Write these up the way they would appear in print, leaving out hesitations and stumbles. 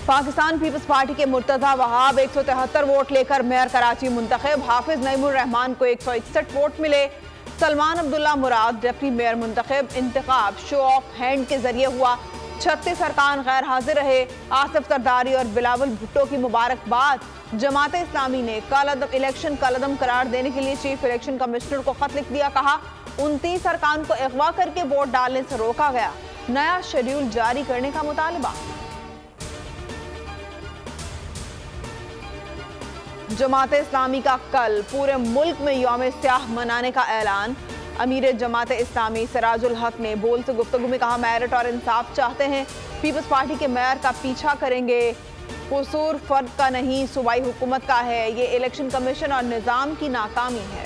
Pakistan peoples party के Murtaza Wahab 173 vote लेकर mayor Karachi मुंतखब। हाफिज नईमुर रहमान को 161 वोट मिले। सलमान अब्दुल्ला मुराद डिप्टी मेयर मुंतखब। इंतखाब शो ऑफ हैंड के जरिए हुआ। 36 अरकान गैर हाजिर रहे। आसिफ सरदारी और बिलावल भुट्टो की मुबारकबाद। जमात इस्लामी ने इलेक्शन कलअदम करार देने के लिए चीफ इलेक्शन कमिश्नर को खत लिख दिया। कहा 29 अरकान को अगवा करके वोट डालने से रोका गया। नया शेड्यूल जारी करने का मुतालबा। जमात इस्लामी का कल पूरे मुल्क में यौम स्याह मनाने का ऐलान। अमीर जमात इस्लामी सिराजुल हक ने बोल से गुफ्तगू में कहा, मेरिट और इंसाफ चाहते हैं, पीपल्स पार्टी के मेयर का पीछा करेंगे। कसूर फर्द का नहीं, सूबाई हुकूमत का है। ये इलेक्शन कमीशन और निजाम की नाकामी है।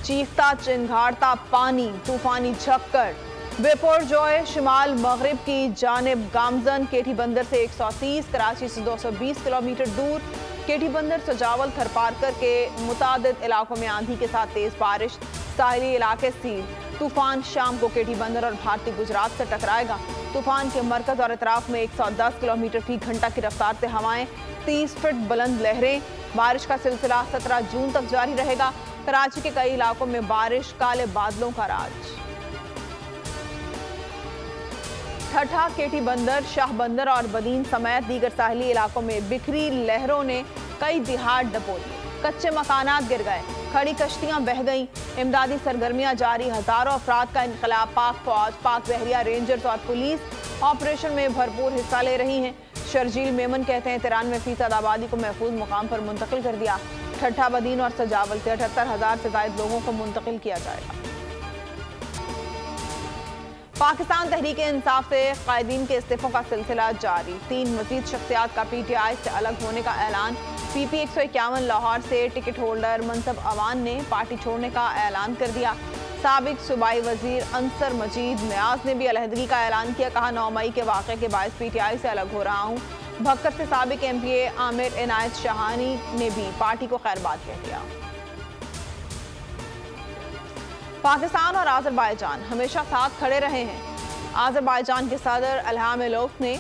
चीखता चिंगारता पानी, तूफानी झक्कर। बेपोरजोय शिमाल मगरिब की जानिब गामजन केटी बंदर से 130, कराची से 220 किलोमीटर दूर। केटी बंदर सजावल थरपारकर के मुतादिद इलाकों में आंधी के साथ तेज बारिश। साहिली इलाके सील। तूफान शाम को केटी बंदर और भारतीय गुजरात से टकराएगा। तूफान के मरकज और अतराफ में 110 किलोमीटर फी घंटा की रफ्तार से हवाएं, 30 फीट बुलंद लहरें। बारिश का सिलसिला 17 जून तक जारी रहेगा। कराची के कई इलाकों में बारिश, काले बादलों का राज। ठठा, केटी बंदर, शाह बंदर और बदीन समेत दीगर साहिली इलाकों में बिखरी लहरों ने कई दिहाड़ डबो दिए। कच्चे मकानात गिर गए, खड़ी कश्तियां बह गईं। इमदादी सरगर्मियां जारी। हजारों अफराद का इनकलाब। पाक फौज, पाक बहरिया, रेंजर्स और पुलिस ऑपरेशन में भरपूर हिस्सा ले रही हैं। शर्जील मेमन कहते हैं 93% आबादी को महफूज मुकाम पर मुंतकिल कर दिया। ठट्ठा, बदीन और सजावल से 78,000 से ज्यादा लोगों को मुंतकिल किया जाएगा। पाकिस्तान तहरीक इंसाफ से कायदीन के इस्तीफों का सिलसिला जारी। 3 मजीद शख्सियात का PTI से अलग होने का ऐलान। PP 151 लाहौर से टिकट होल्डर मनसब अवान ने पार्टी छोड़ने का ऐलान कर दिया। साबिक सूबाई वजीर अंसर मजीद नियाज ने भी अलहदगी का ऐलान किया। कहा 9 मई के वाक़े के बायस PTI से अलग हो रहा हूँ। भक्कर से साबिक MPA आमिर इनायत शाहानी ने भी पार्टी को खैरबाद कह दिया। पाकिस्तान और आज़रबाईजान हमेशा साथ खड़े रहे हैं। आज़रबाईजान के सदर इल्हाम अलीयव ने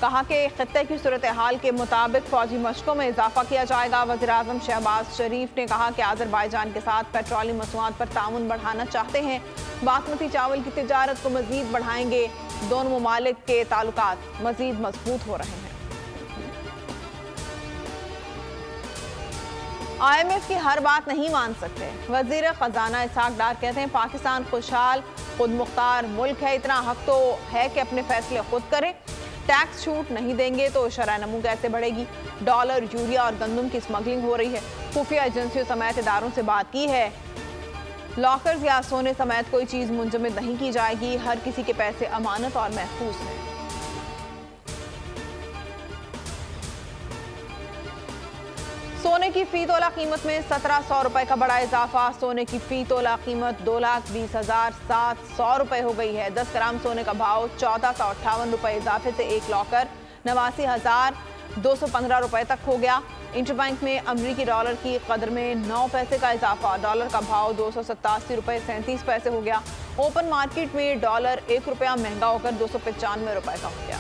कहा कि खित्ते की सूरत हाल के मुताबिक फौजी मशकों में इजाफा किया जाएगा। वज़ीर आज़म शहबाज शरीफ ने कहा कि आज़रबाईजान के साथ पेट्रोलियम मसनूआत पर ताउन बढ़ाना चाहते हैं। बासमती चावल की तिजारत को मजीद बढ़ाएंगे। दोनों ममालिक के ताल्लुकात मजीद मजबूत हो रहे हैं। IMF की हर बात नहीं मान सकते। वजीर खजाना इसहाक डार कहते हैं पाकिस्तान खुशहाल खुद मुख्तार मुल्क है। इतना हक तो है कि अपने फैसले खुद करें। टैक्स छूट नहीं देंगे तो शरह नमू कैसे बढ़ेगी। डॉलर, यूरिया और गंदम की स्मगलिंग हो रही है। खुफिया एजेंसियों समेत इदारों से बात की है। लॉकर्स या सोने समेत कोई चीज़ मुंजमद नहीं की जाएगी। हर किसी के पैसे अमानत और महफूज हैं। सोने की फी तोला कीमत में 1700 रुपए का बड़ा इजाफा। सोने की फी तोला कीमत 2,20,700 रुपए हो गई है। 10 ग्राम सोने का भाव 1458 रुपए इजाफे से 1 लॉकर 89,215 रुपए तक हो गया। इंटरबैंक में अमरीकी डॉलर की कदर में 9 पैसे का इजाफा। डॉलर का भाव 287 रुपए 37 पैसे हो गया। ओपन मार्केट में डॉलर 1 रुपया महंगा होकर 295 रुपए का हो गया।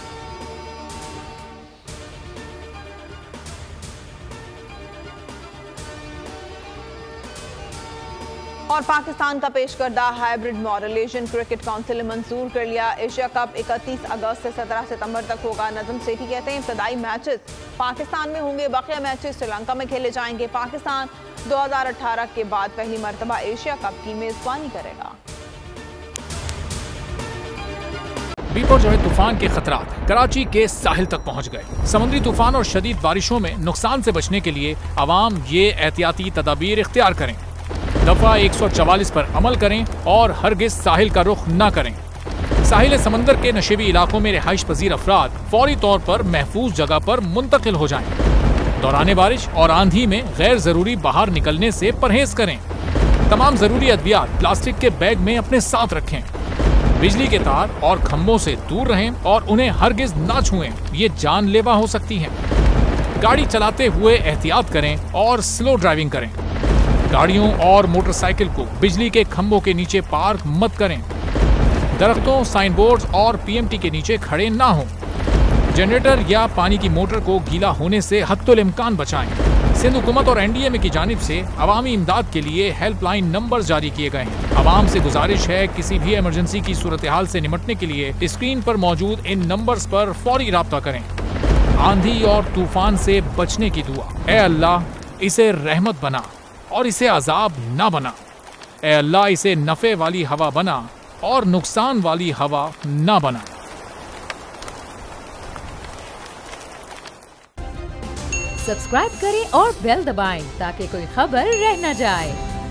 और पाकिस्तान का पेश करदा hybrid model Asian cricket council ने मंजूर कर लिया। एशिया कप 31 अगस्त से 17 सितंबर तक होगा। नजम सेठी कहते हैं इब्तदाई मैचेस पाकिस्तान में होंगे, बाकी मैचेस श्रीलंका में खेले जाएंगे। पाकिस्तान 2018 के बाद पहली मरतबा एशिया कप की मेजबानी करेगा। बिपोरजॉय तूफान के खतरात कराची के साहिल तक पहुंच गए। समुद्री तूफान और शदीद बारिशों में नुकसान से बचने के लिए आवाम ये एहतियाती तदाबीर इख्तियार करें। दफा 144 पर अमल करें और हरगिज साहिल का रुख न करें। साहिल समंदर के नशेबी इलाकों में रिहाइश पजीर अफराद फौरी तौर पर महफूज जगह पर मुंतकिल हो जाएं। दौरान बारिश और आंधी में गैर जरूरी बाहर निकलने से परहेज करें। तमाम जरूरी अद्वियात प्लास्टिक के बैग में अपने साथ रखें। बिजली के तार और खंभों से दूर रहें और उन्हें हरगिज ना छुएं, ये जानलेवा हो सकती हैं। गाड़ी चलाते हुए एहतियात करें और स्लो ड्राइविंग करें। गाड़ियों और मोटरसाइकिल को बिजली के खंभों के नीचे पार्क मत करें। दरख्तों, साइन बोर्ड और पीएमटी के नीचे खड़े ना हों। जनरेटर या पानी की मोटर को गीला होने से हत्तुल इम्कान बचाएं। सिंध हुकूमत और एनडीएमए की जानिब से अवामी इमदाद के लिए हेल्पलाइन नंबर जारी किए गए हैं। आवाम से गुजारिश है किसी भी इमरजेंसी की सूरत हाल से निपटने के लिए स्क्रीन पर मौजूद इन नंबर्स पर फौरी राब्ता करें। आंधी और तूफान से बचने की दुआ। ए अल्लाह, इसे रहमत बना और इसे अजाब ना बना। ए अल्लाह, इसे नफे वाली हवा बना और नुकसान वाली हवा ना बना। सब्सक्राइब करें और बेल दबाएं ताकि कोई खबर रह न जाए।